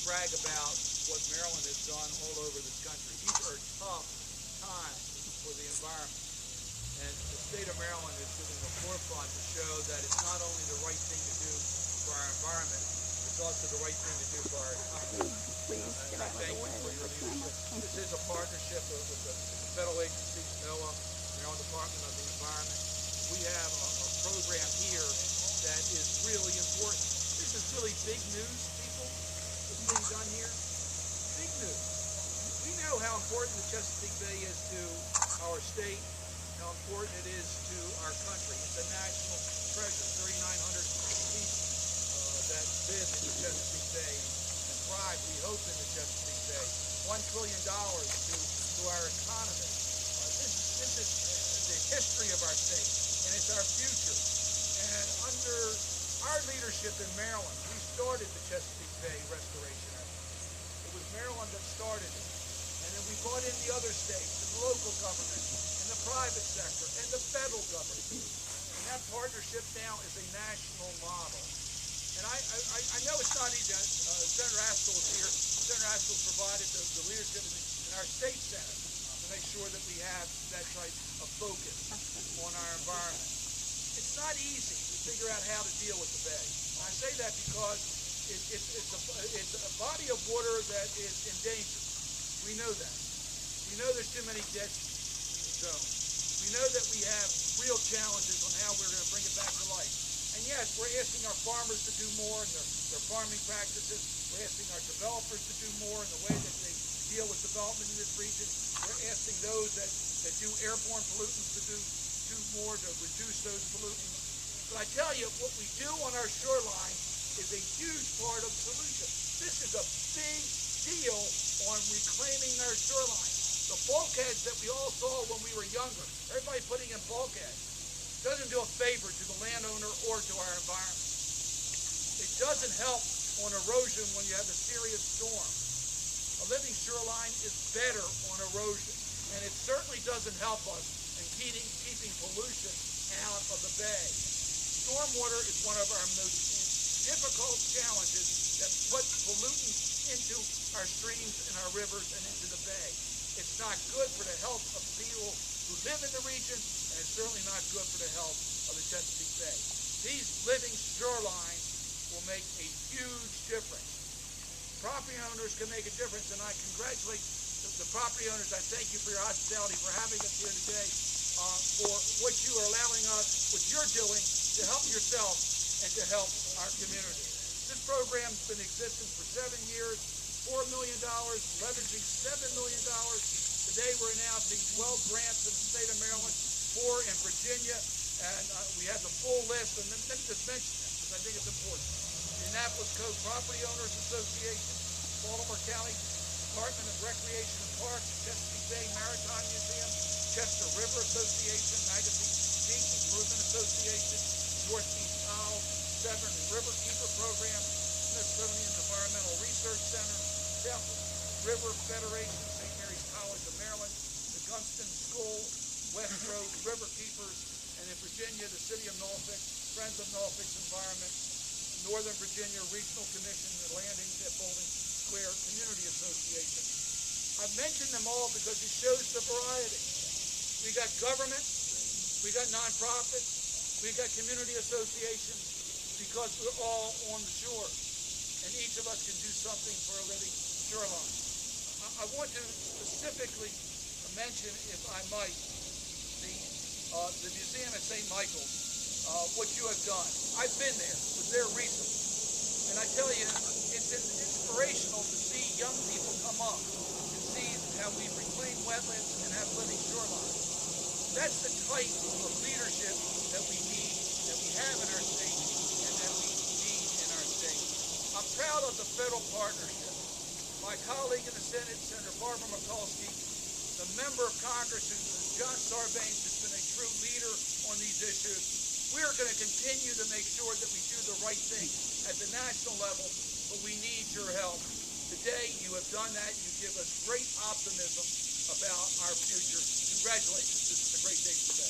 brag about what Maryland has done all over this country. These are tough times for the environment. And the state of Maryland is giving the forefront to show that it's not only the right thing to do for our environment, it's also the right thing to do for our economy. And I thank you for your leadership. This is a partnership with the federal agencies, NOAA, Maryland Department of the Environment. We have a program here that is really important. This is really big news, people. What's being done here? Big news. We know how important the Chesapeake Bay is to our state, how important it is to our country. It's a national treasure. 3,900 people that live in the Chesapeake Bay and thrive, we hope, in the Chesapeake Bay. $1 trillion to our economy. This is the history of our state, and it's our future. And under our leadership in Maryland, we started the Chesapeake Bay Restoration effort. It was Maryland that started it. And then we brought in the other states, and the local government, and the private sector, and the federal government. And that partnership now is a national model. And I know it's not easy. Senator Askell is here. Senator Askell provided the leadership in our state senate to make sure that we have that type of focus on our environment. It's not easy to figure out how to deal with the bay. And I say that because it's a body of water that is endangered. We know that. We know there's too many dead zones. We know that we have real challenges on how we're going to bring it back to life. And yes, we're asking our farmers to do more in their farming practices. We're asking our developers to do more in the way that they deal with development in this region. We're asking those that do airborne pollutants to do more to reduce those pollutants. But I tell you, what we do on our shoreline is a huge part of the solution. This is a big deal on reclaiming our shoreline. The bulkheads that we all saw when we were younger, everybody putting in bulkheads, doesn't do a favor to the landowner or to our environment. It doesn't help on erosion when you have a serious storm. A living shoreline is better on erosion, and it certainly doesn't help us in keeping pollution out of the bay. Stormwater is one of our most difficult challenges that puts pollutants into our streams and our rivers and into the bay. It's not good for the health of people who live in the region, and it's certainly not good for the health of the Chesapeake Bay. These living shorelines will make a huge difference. Property owners can make a difference, and I congratulate the property owners. I thank you for your hospitality, for having us here today, for what you are allowing us, what you're doing to help yourself and to help our community. This program's been in existence for 7 years, $4 million, leveraging $7 million. Today we're announcing 12 grants in the state of Maryland, 4 in Virginia, and we have the full list, and let me just mention them because I think it's important. The Annapolis Cove Property Owners Association, Baltimore County Department of Recreation and Parks, Chesapeake Bay Maritime Museum, Chester River Association, Magazine Beach Improvement Association, Northeast Isle Severn Riverkeeper Program, Smithsonian Environmental Research Center, South River Federation, St. Mary's College of Maryland, the Gunston School, West Road Riverkeepers, and in Virginia, the City of Norfolk, Friends of Norfolk's Environment, Northern Virginia Regional Commission, the Landing at Bowling Square Community Association. I've mentioned them all because it shows the variety. We got government, we got nonprofits, we got community associations, because we're all on the shore, and each of us can do something for a living shoreline. I want to specifically mention, if I might, the museum at St. Michael's, what you have done. I've been there, was there recently, and I tell you, it's inspirational to see young people come up and see how we reclaim wetlands and have living shorelines. That's the type of leadership that we need, that we have in our state, and that we need in our state. I'm proud of the federal partnership. My colleague in the Senate, Senator Barbara Mikulski, the member of Congress, John Sarbanes, has been a true leader on these issues. We are going to continue to make sure that we do the right thing at the national level, but we need your help. Today, you have done that. You give us great optimism about our future. Congratulations. This is a great day today.